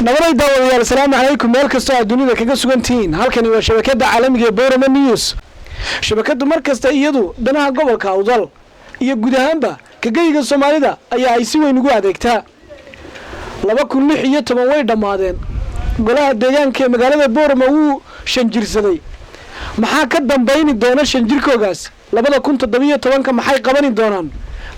نبري داوديال السلام عليكم مeel kasto aad dunida kaga sugantiin halkani waa shabakada caalamiga Boorama News shabakadu markasta iyadu danaha gobolka Awdal iyo guud ahaanba kagayga Soomaalida ayaa ay si weyn ugu adeegtaa 2016 way dhamaadeen golaha deegaanka ee magaalada Boorama uu shanjirsaday maxaa ka dambeeyni doona shanjirkoogaas 2017 maxay qabani doonaan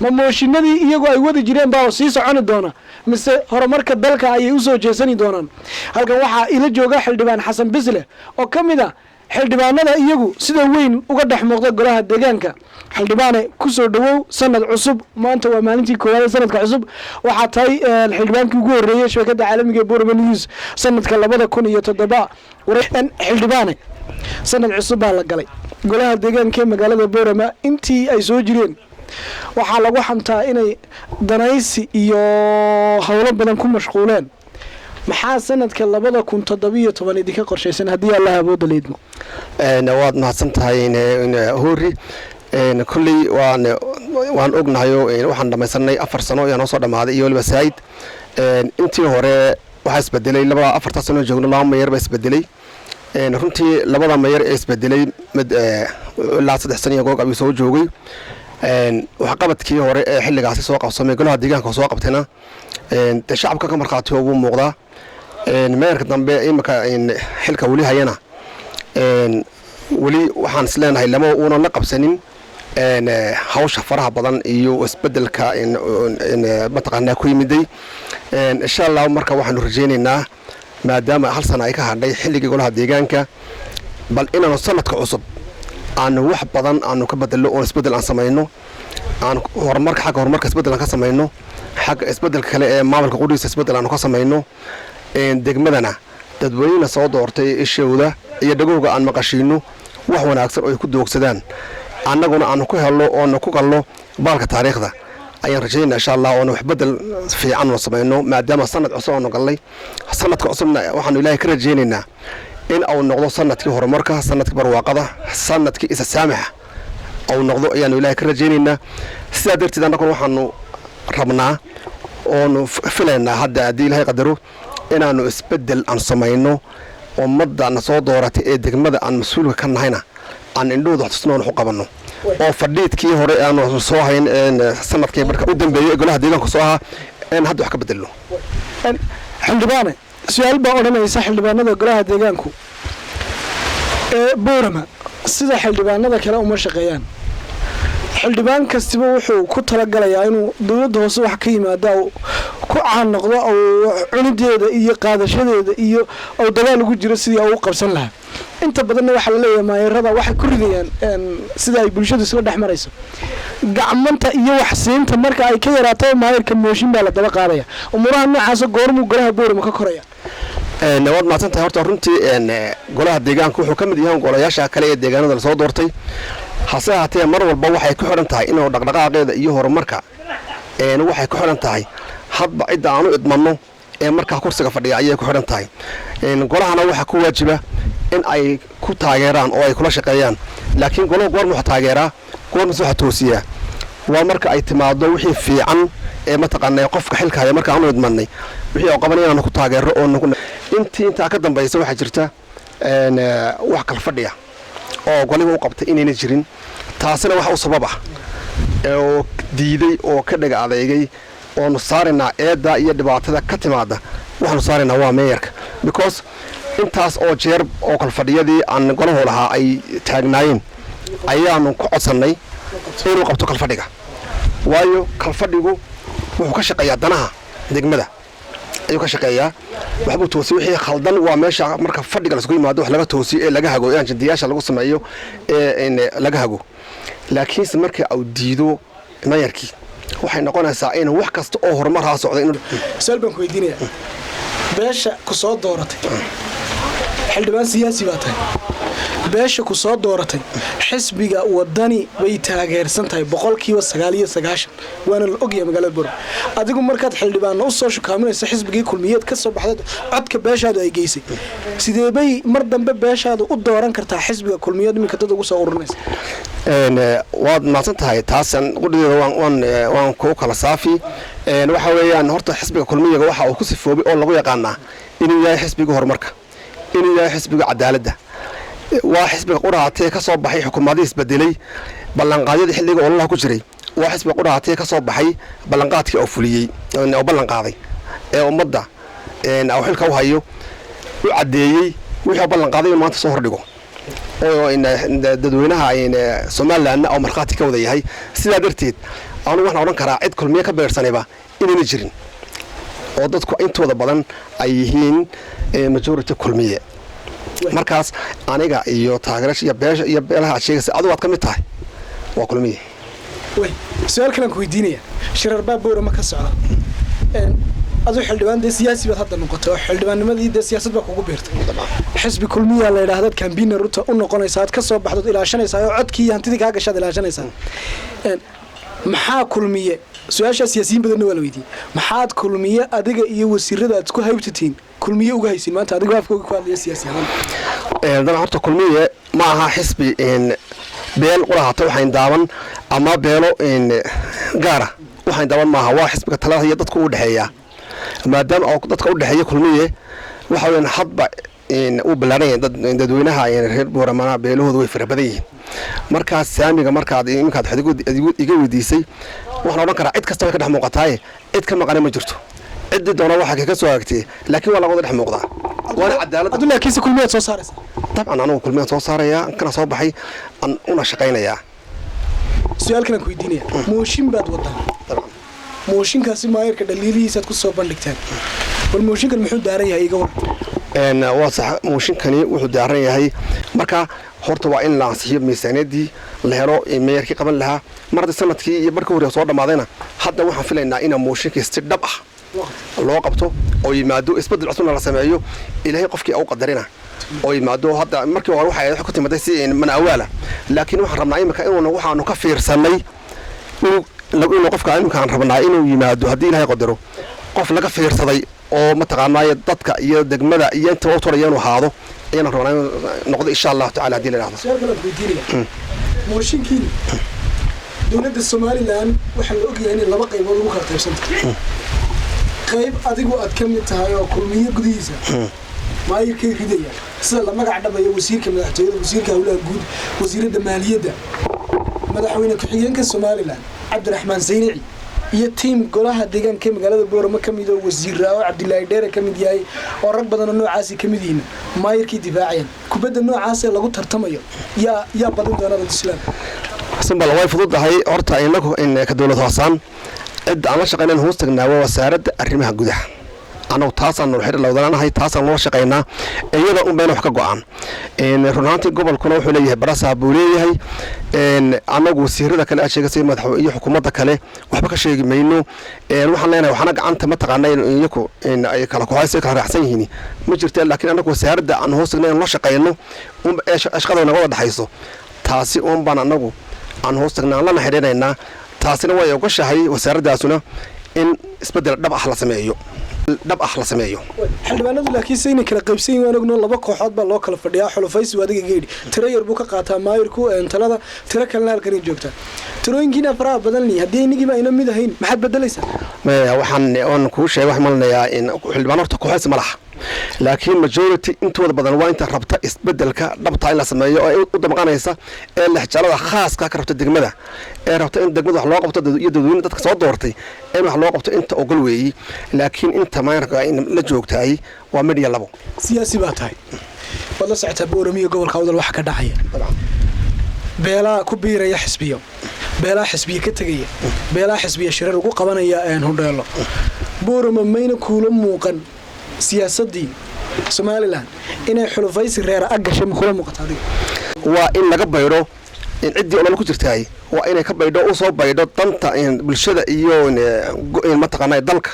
ma mooshinadii iyagu ay wada jireen baa sii socon doona mise horumarka dalka ay u soo jeesani doonaan halkan waxa ila jooga xildhibaan Xasan Bisle oo kamida xildhibaanada iyagu sida weyn uga dhex muuqda golaha deegaanka xildhibaane ku soo dhawow sanad cusub maanta waa maalintii koowaad sanadka cusub waxa tahay xildhibaankii ugu horeeyay shabakada caalamiga ee Boorama News sanadka 2007 wareen xildhibaane sanad cusub baa la galay golaha deegaanka ee magaalada Boorama intii ay soo jireen waxa lagu xamtaa inay danaysi iyo hawlo badan ku mashquuleen maxaa sanadka 2017 idinka qorshaysan hadii Allah aboodo leedmo waad mahadsantahay hoori kulli waan ognahay waxaan dhamaysanay 4 sano ayaan soo dhamaaday iyo waliba saayid intii hore waxa isbedelay 4 sano joogno laba meeyar baa isbedelay runtii labada meeyar ee isbedelay mid ilaa 3 sano goog ay soo joogay waxa qabadkii hore ee xilligaas soo qabsamay golaha deegaanka soo qabtayna shacabka ka marqaati ugu muuqda meerka dambe imika xilka wali hayana wali waxaan isleenahay lama uuna la qabsanin hawsha faraha badan iyo isbedelka mataqaanaa ku yimiday insha Allah marka waxaan rajaynaynaa maadaama hal sano ay ka hadhay xilligii golaha deegaanka bal inaan sanadka cusub aan wax badan aan ka bedelo oo isbedel aan sameeyno aan horumarka isbedel aan ka sameeyno xaq isbedelka kale ee maamulka qudhiisa isbedel aan ka sameeyno degmadana dadweynaha soo doortay ishooda iyo dhagowga aan maqashiino wax wanaagsan oo ay ku doogsadaan annaguna aan ku helno oo ku galno baalka taariikhda ayaan rajaynaa insha Allah oo wax bedel fiican oo sameeyno maadaama sanad cusub aan galnay sanadka cusubna waxaan Ilaahay ka rajaynaynaa in uu noqdo sanadkii horumarka sanadkii barwaaqada sanadkii isa saamaxa uu noqdo ayaan Ilaahay ka rajaynaynaa sida darteed annaguna waxaanu rabnaa oo filaynaa hadda hadii Ilaahay qadaro inaanu isbedel aan sameeyno ummadda soo dooratay ee degmada aan mas'uulka ka nahayna aan indhooda wax tusnoo wax qabano oo fadhiidkii hore aan soo hayn sanadkii marka u dambeeyay golaha deegaanka soo ahaa in hadda wax ka bedelo xildhibaane su'aal baa oranaysa xildhibaanada golaha deegaanku ee Boorama sida xildhibaanada kale uma shaqeeyaan xildhibaan kastiba wuxuu ku talagalayaa inuu dawladda hoose wax ka yimaado ku caan noqdo oo cunideeda iyo qaadashadeeda iyo oo dagaal ugu jiro sidii uu qabsan lahaa inta badan waxa la leeyahay maayarada waxay ku ridayaan sida ay bulshadu isla dhaxmarayso gacmanta iyo wax siinta marka ay ka yaraato maayarka mooshin baa la daba qaadaya umuraha noocaas goormu golaha Boorama ka koraya nabad maasanta horta runtii golaha deegaanka wuxuu kamid yahay golayaasha kale ee deegaanada la soo doortay hase ahaatee mar walba waxay ku xiran tahay inuu dhaqdhaqaaqeeda iyo horumarka waxay ku xiran tahay hadba cidda aanu idmano ee marka kursiga fadhiya ayay ku xiran tahay golahana waxa ku waajiba in ay ku taageeraan oo ay kula shaqeeyaan laakiin golaha goor muxuu taageeraa goor muxuu toosiyaa waa marka ay timaado wixii fiican ee mataqaanay qofka xilka haya marka aanu idmanay wixii oo qabanayna aan ku taageero oo inta ka dambaysa waxa jirta wax kala fadhiya oo goliga u qabtay inayna jirin taasina waxa u sabab ah oo diiday oo ka dhaga adeegay oo saarina eeda iyo dhibaatada ka timaada waxaan saarina waa meeyarka because intaas oo jeer oo kala fadhiyadii aan golaha lahaa ay taagnaayeen ayaanu ku codsanay inuu qabto kala fadhiga waayo kala fadhigu wuxuu ka shaqeeyaa danaha degmada ayuu ka shaqeeyaa waxbuu toosay wixii khaldan waa meesha marka fadhiga la isku yimaado wax laga toosiyo ee laga hago ee jandiyaasha lagu sameeyo ee laga hago laakiin marka uu diido meeyarkii waxay noqonaysaa in wax kasta oo horumar ha socdo in salban ku weydiinaya beesha ku soo dooratay xildhibaan siyaasi baa tahay beesha ku soo dooratay xisbiga wadani bay taageersan tahay 99% waana la ogyahay magaalada Boorama adigu markaad xildhibaan u soo shukaaminaysa xisbigii kulmiyeed ka soo baxday codka beeshaadu ay geysay sidee bay mar dambe beeshaadu u dooran kartaa xisbiga kulmiyeed iminka dad ugu soo ururinaysa waad maasan tahay taasan qudhideeda waan ku kala saafi waxa weeyaan horta xisbiga kulmiyeed waxa uu ku sifoobay oo lagu yaqaanaa inuu yahay xisbiga horumarka inuu yahay xisbiga cadaaladda waa xisbiga quraatay ka soo baxay xukuumadii isbedelay ballanqaadyada xilliga ololaha ku jiray waa xisbiga quraatay ka soo baxay ballanqaadkii oo fuliyay oo ballanqaaday ee ummadda oo xilka u hayo u cadeeyay wixii ballanqaaday maanta soo hordhigo oo dadweynaha Soomaaliland oo marxaati ka wada yahay sidaa darteed aanu waxaan oran karaa cid kulmiye ka beersanayba inayna jirin oo dadku intooda badan ay yihiin majority kulmiye markaas aniga iyo taageerayaasha iyo beesha iyo beelaha sheegaysa adigu aad ka mid tahay waa kulmiye way su'aal kale ku weydiinaya shirar baa Boorama ka socda adu xildhibaan siyaasi baad hadda noqotay oo xildhibaannimadii siyaasad baa kugu beertay xisbi kulmiye la yiraahdo campaigner ruta u noqonaysa aad ka soo baxdo ilaashanaysa oo codkii hantidii ka gashay ilaashanaysa maxaa kulmiye su'aasha siyaasiyiin badan waa la weydiiyay maxaad kulmiye adiga iyo wasiirada aad ku haybtatiin kulmiye uga haysin maanta adiga afkooda ku hadlaya siyaasiyiin dan horta kulmiye ma aha xisbi beel quraata waxaan daawan ama beelo gaara waxaan daawan maaha waa xisbiga talada iyo dadku u dhaxeeya maadaama oo dadka u dhaxeeya kulmiye waxa weeyaan hadba uu balaaran dadweynaha reer Boorama beelahoodu way farabadan yihiin markaas saamiga markaad iga weydiisay waxaan oran karaa cid kasta way ka dhex muuqataa cid ka maqan ma jirto cid doona waxa ka soo agtay laakiin waa la wada dhex muuqdaa waana cadaalad aduu laakiin kulmiye soo saaraysa طبعا anigu kulmiye soo saaraya kana soo baxay una shaqeynaya su'aal kale ku weydiinaya mooshin baad wadaa mooshinkaasi maayirka dhaliilihiisa ku soo bandhigtaan wal mooshinkan muxuu daaran yahay iga war waa sax mooshinkani wuxuu daaran yahay marka horta waa in la ansixiyo miisaaniyadii la helo meeyarkii qaban lahaa marada sanadkii iyo markii hore soo dhamaadayna hadda waxaan filaynaa in mooshinkii si dhab ah loo qabto oo yimaado isbedel cusub la sameeyo ilaahay qofkii uu qadarina oo yimaado hadda markii hore waxa ku timaday si manaawala laakiin waxaan rabnaa imika inuu waxaanu ka fiirsanay inuu qofka aan rabnaa inuu yimaado haddii ilaahay qadaro qof laga fiirsaday oo mataqaanaa dadka iyo degmada iyo inta uu torayeen uu haado ayaan rabnaa noqdo insha Allah ta'ala hadii la raahdo mooshinkii dawladda Soomaaliland waxa la ogyahay in laba qaybood ugu kala qaybsantahay qayb adigu aad ka mid tahay oo kulmiye gudihiisa maayirkay ridaya sida la magac dhabayo wasiirka madaxtooyada wasiirka hawlaha guud wasiirada maaliyadda madaxweyne ku-xigeenka Soomaaliland Cabdiraxmaan Saynici iyo team golaha deegaanka magaalada Boorama kamid oo wasiir Raawo Cabdilaahi Dheere kamid yahay oo rag badan oo noocaas kamid yihiin maayirkii difaacayeen kubadda noocaas lagu tartamayo yaa badan doonada Islaam simbal way fududahay horta inagu in ka dawlad hoosaan cid aan la shaqeynaa hoos tagnaa waa wasaaradda arrimaha gudaha anagu taasaan noo xiriir la wadanahay taasaan loo shaqeynaa iyada un been wax ka go'an runaantii gobolkuna wuxuu leeyahay baraasa buu leeyahay anagu wasiirada kale aad sheegasay madaxweyne iyo xukuumadda kale waxba ka sheegi mayno waxaan leenahay waxana gacanta ma taqaanay iyaku ay kala kooxaysi kala raacsan yihiin ma jirto laakiin anagu wasaaradda aan hoos tagnaa loo shaqeyno shaqada naga wada dhaxayso taasi un baan anagu aan hoos tagnaa lana xiriireynaa taasina way ogashahay wasaaraddaasuna in isbedel dhab ah la sameeyo xildhibaanadu laakiin sayna kala qaybsan yihiin anaguna laba kooxood baa loo kala fadhiyaa xulufaysi wadiga geedhi tiro yar buu ka qaataa maayirku talada tiro kalena halkan ay joogtaa tirooyinkiina faraha badan leh haddii inagii ayna mid ahayn maxaad bedelaysaa waxaan kuu sheegay wax malnayaa in xildhibaan horta kooxaysi ma laha laakiin majority intooda badan waa inta rabta isbedelka dhabta in la sameeyo oo u damqanaysa ee lexjalada khaaska ka rabta degmada ee rabta in degmada wax loo qabto iyo dadweynaha dadka soo doortay in wax loo qabto inta ogol weeyii laakiin inta maayarka in la joogtaay waa midya labo siyaasi baa tahay wada socota Boorama iyo gobolka Awdal wax ka dhacaya beelaa ku biiraya xisbiyo beelaa xisbiye ka tagaya beelaa xisbiye shirar ugu qabanaya hodheelo Boorama mayna kuula muuqan siyaasadii Soomaaliland inay xulufaysi reer agashay kula muuqato adiga waa in laga bayro in cidii olol ku jirtay waa inay ka baydho oo soo baydho danta bulshada iyo in mataqaanay dalka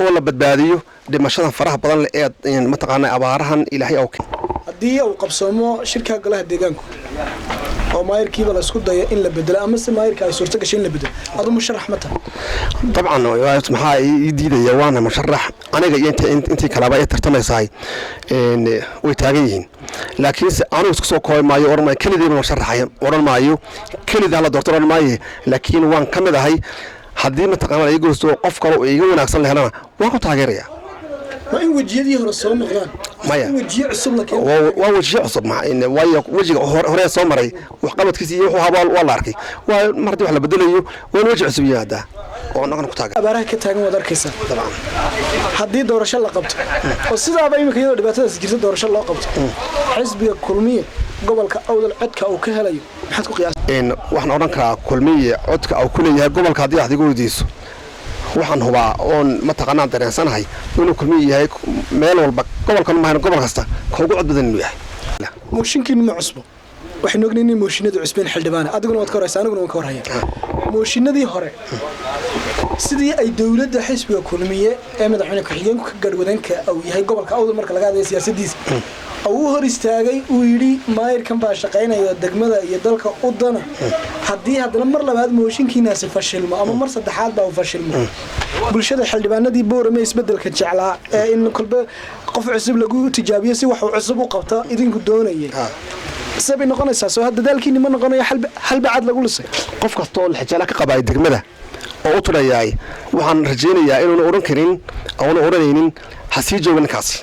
oo la badbaadiyo dhimashada faraha badan ee mataqaanay abaarahan ilaahay oo haddii uu qabsoomo shirka golaha deegaanku oo maayirkiiba la isku dayo in la bedelo ama si maayirka ay suurto gashay in la bedelo adu musharax ma tahay طبعا maxaa ii diidaya waana musharax aniga iyo intii kalaba ay tartamaysahay way taagan yihiin laakiin aanu isku soo kooy maayo orma kalideena musharaxay oran maayo kalida la doorto oran maayo laakiin waan kamid ahay haddii ma taqaanaa ay goosto qof kale oo iga wanaagsan lehelana waan ku taageeraya ma in wajiyadii hore soo noqdaan maya wajiyo cusub la keenay waa wajiyo cusub ma in waayo wajiga hore soo maray wax qabadkiisa iyo wuxuu habaal waa la arkay waa martii wax la bedelayo waa waji cusub yaada oo naqan ku taagan abaaraha ka taagan wad arkaysa dabcan haddii doorasho la qabto oo sidaaba imika iyadoo dhibaatadaas jirta doorasho loo qabto xisbiga kulmiye gobolka awdal codka uu ka helayo maxaad ku qiyaasay waxaan oran karaa kulmiye codka uu ku leeyahay gobolka haddii aad igu weydiiso waxaan hubaa oon mataqaanaa dareensanahay inuu kulmiye yahay meel walba gobolkan ma gobol kasta ka ugu cod badan inuu yahay mooshinkiinu ma cusbo waxaynu ognayn in mooshinadu cusbeen xildhibaan adiguna waad ka horaysaa aniguna waan ka horhaya mooshinadii hore sidii ay dawladda xisbiga kulmiye ee madaxweyne ku-xigeenku ka garwadeenka uu yahay gobolka awdal marka laga hadlayo siyaasadiisa uu hor istaagay uu yidhi maayirkan baa shaqaynaya degmada iyo dalka u dana haddii haddana mar labaad mooshinkiinaasi fashilmo ama mar saddexaad baa uu fashilmo bulshada xildhibaanadii boorame isbedelka jeclaa ee in kolba qof cusub lagu tijaabiyo si wax uu cusub u qabto idinku doonayay sabay noqonaysaa soo hadda dadaalkiina ma noqonayo halba cad lagu lisay qof kasta oo xijala ka qabay degmada oo u tulayaay waxaan rajaynayaa inuu oran karin oo oranaynin ha sii joogan kaasi